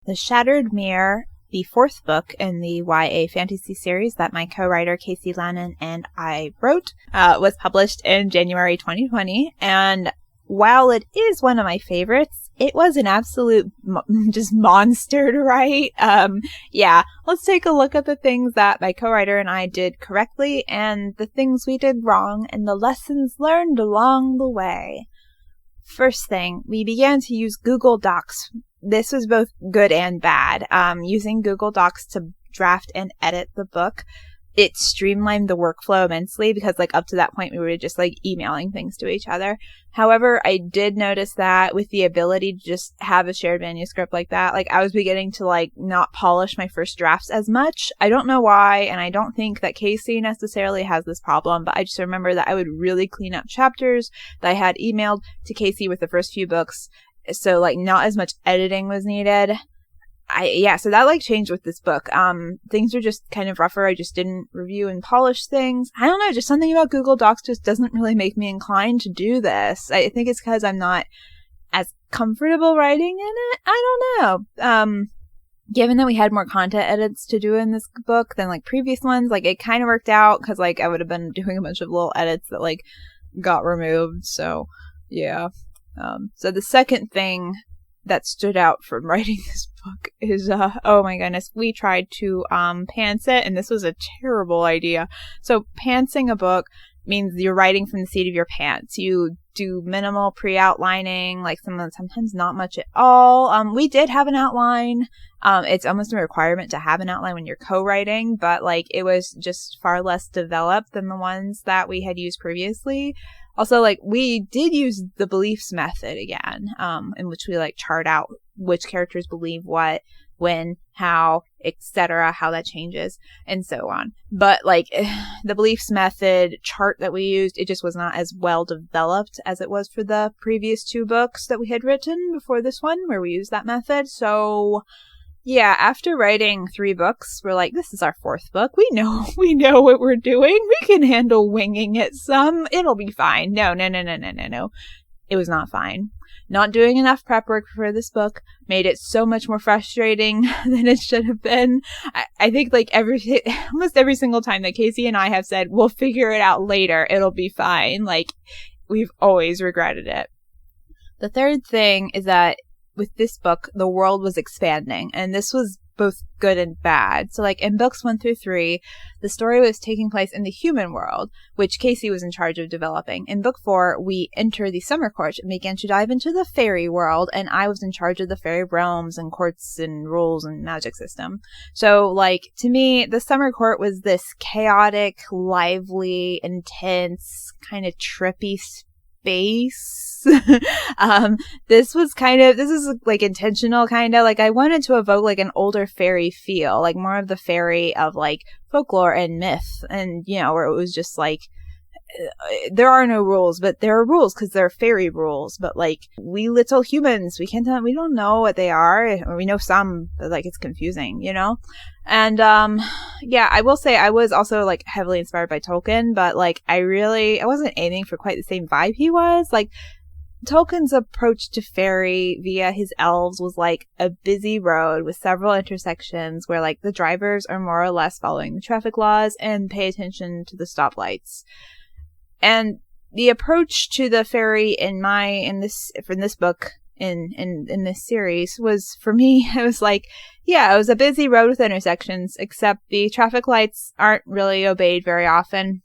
The Shattered Mirror, the fourth book in the YA fantasy series that my co-writer Casey Lannon and I wrote, was published in January 2020. And while it is one of my favorites, it was an absolute just monster to write. Yeah, let's take a look at the things that my co-writer and I did correctly and the things we did wrong and the lessons learned along the way. First thing, we began to use Google Docs. This was both good and bad. Using Google Docs to draft and edit the book, it streamlined the workflow immensely because like up to that point we were just like emailing things to each other. However, I did notice that with the ability to just have a shared manuscript like that, like I was beginning to like not polish my first drafts as much. I don't know why, and I don't think that Casey necessarily has this problem, but I just remember that I would really clean up chapters that I had emailed to Casey with the first few books. So like not as much editing was needed. So that like changed with this book. Things were just kind of rougher. I just didn't review and polish things. I don't know, just something about Google Docs just doesn't really make me inclined to do this. I think it's because I'm not as comfortable writing in it. I don't know. Given that we had more content edits to do in this book than like previous ones, like it kind of worked out because like I would have been doing a bunch of little edits that like got removed. So yeah. So the second thing that stood out from writing this book is, oh my goodness, we tried to pants it, and this was a terrible idea. So pantsing a book means you're writing from the seat of your pants. You do minimal pre-outlining, like sometimes not much at all. We did have an outline. It's almost a requirement to have an outline when you're co-writing, but like it was just far less developed than the ones that we had used previously. Also, like, we did use the beliefs method again, in which we, like, chart out which characters believe what, when, how, etc., how that changes, and so on. But, like, the beliefs method chart that we used, it just was not as well developed as it was for the previous two books that we had written before this one, where we used that method. So, yeah, after writing 3 books, we're like, this is our 4th book. We know what we're doing. We can handle winging it some. It'll be fine. No. It was not fine. Not doing enough prep work for this book made it so much more frustrating than it should have been. I think like almost every single time that Casey and I have said, we'll figure it out later. It'll be fine. Like, we've always regretted it. The third thing is that with this book, the world was expanding, and this was both good and bad. So, like, in books 1 through 3, the story was taking place in the human world, which Casey was in charge of developing. In book 4, we enter the summer court and begin to dive into the fairy world, and I was in charge of the fairy realms and courts and rules and magic system. So, like, to me, the summer court was this chaotic, lively, intense, kind of trippy space. This is like intentional kind of, like I wanted to evoke like an older fairy feel, like more of the fairy of like folklore and myth, and you know, where it was just like there are no rules, but there are rules because they're fairy rules, but like we little humans, we don't know what they are, or we know some, but like it's confusing, you know. And yeah, I will say I was also like heavily inspired by Tolkien, but like I wasn't aiming for quite the same vibe he was. Like Tolkien's approach to fairy via his elves was like a busy road with several intersections where like the drivers are more or less following the traffic laws and pay attention to the stoplights. And the approach to the fairy in this book in this series was, for me, it was like, yeah, it was a busy road with intersections, except the traffic lights aren't really obeyed very often.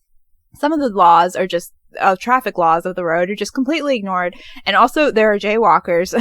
Some of the laws are just traffic laws of the road are just completely ignored, and also there are jaywalkers.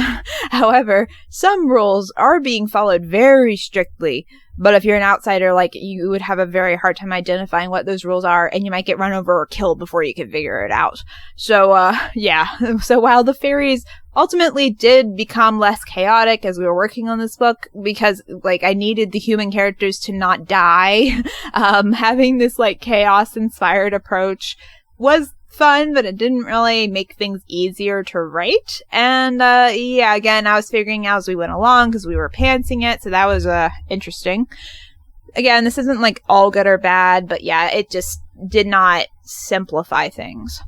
However, some rules are being followed very strictly, but if you're an outsider, like, you would have a very hard time identifying what those rules are, and you might get run over or killed before you can figure it out. So yeah, so while the fairies ultimately did become less chaotic as we were working on this book, because like I needed the human characters to not die, having this like chaos inspired approach was fun, but it didn't really make things easier to write. And yeah, again, I was figuring out as we went along because we were pantsing it, so that was interesting. Again, this isn't like all good or bad, but yeah, it just did not simplify things.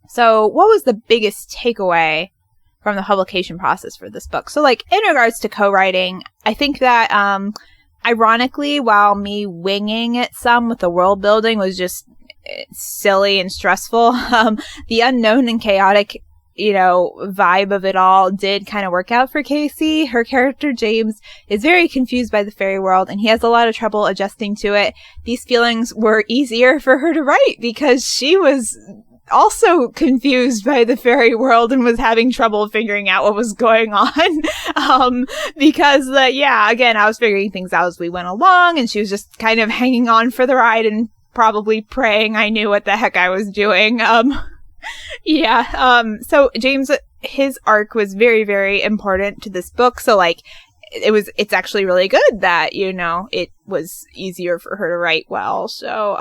So what was the biggest takeaway from the publication process for this book. So, like, in regards to co-writing, I think that, ironically, while me winging it some with the world building was just silly and stressful, the unknown and chaotic, you know, vibe of it all did kind of work out for Casey. Her character, James, is very confused by the fairy world, and he has a lot of trouble adjusting to it. These feelings were easier for her to write because she was also confused by the fairy world and was having trouble figuring out what was going on. Because, again, I was figuring things out as we went along, and she was just kind of hanging on for the ride and probably praying I knew what the heck I was doing. So James, his arc was very, very important to this book. So, like, it's actually really good that, you know, it was easier for her to write well. So,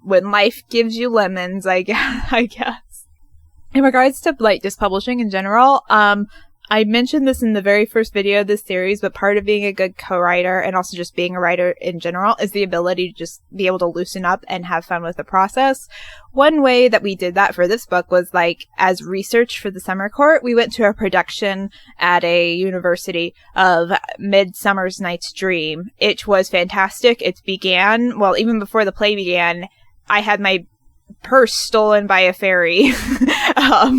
when life gives you lemons, I guess. In regards to, like, just publishing in general, I mentioned this in the very first video of this series, but part of being a good co-writer and also just being a writer in general is the ability to just be able to loosen up and have fun with the process. One way that we did that for this book was, like, as research for the summer court, we went to a production at a university of Midsummer's Night's Dream. It was fantastic. It began, well, even before the play began, I had my purse stolen by a fairy,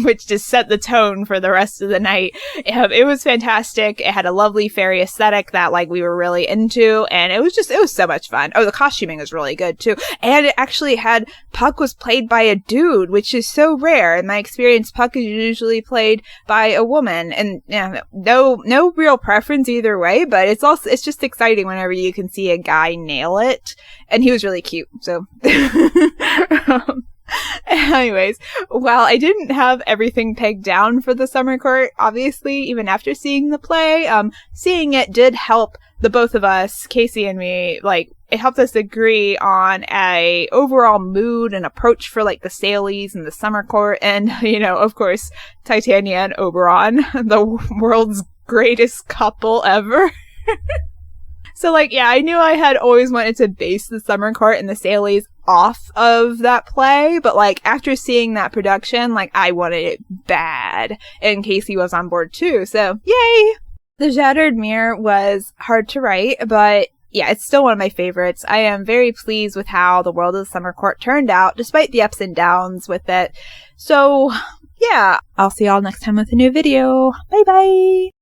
which just set the tone for the rest of the night. It was fantastic. It had a lovely fairy aesthetic that, like, we were really into, and it was so much fun. Oh, the costuming was really good too. And it actually had, Puck was played by a dude, which is so rare. In my experience, Puck is usually played by a woman, and no real preference either way, but it's just exciting whenever you can see a guy nail it. And he was really cute, so. Anyways, while I didn't have everything pegged down for the summer court, obviously, even after seeing the play, seeing it did help the both of us, Casey and me, like, it helped us agree on a overall mood and approach for, like, the Saleys and the summer court, and, you know, of course, Titania and Oberon, the world's greatest couple ever. So, like, yeah, I knew I had always wanted to base the summer court and the Saleys off of that play, but, like, after seeing that production, like, I wanted it bad, and Casey was on board too, so yay! The Shattered Mirror was hard to write, but yeah, it's still one of my favorites. I am very pleased with how the world of the summer court turned out, despite the ups and downs with it. So, yeah, I'll see y'all next time with a new video. Bye bye!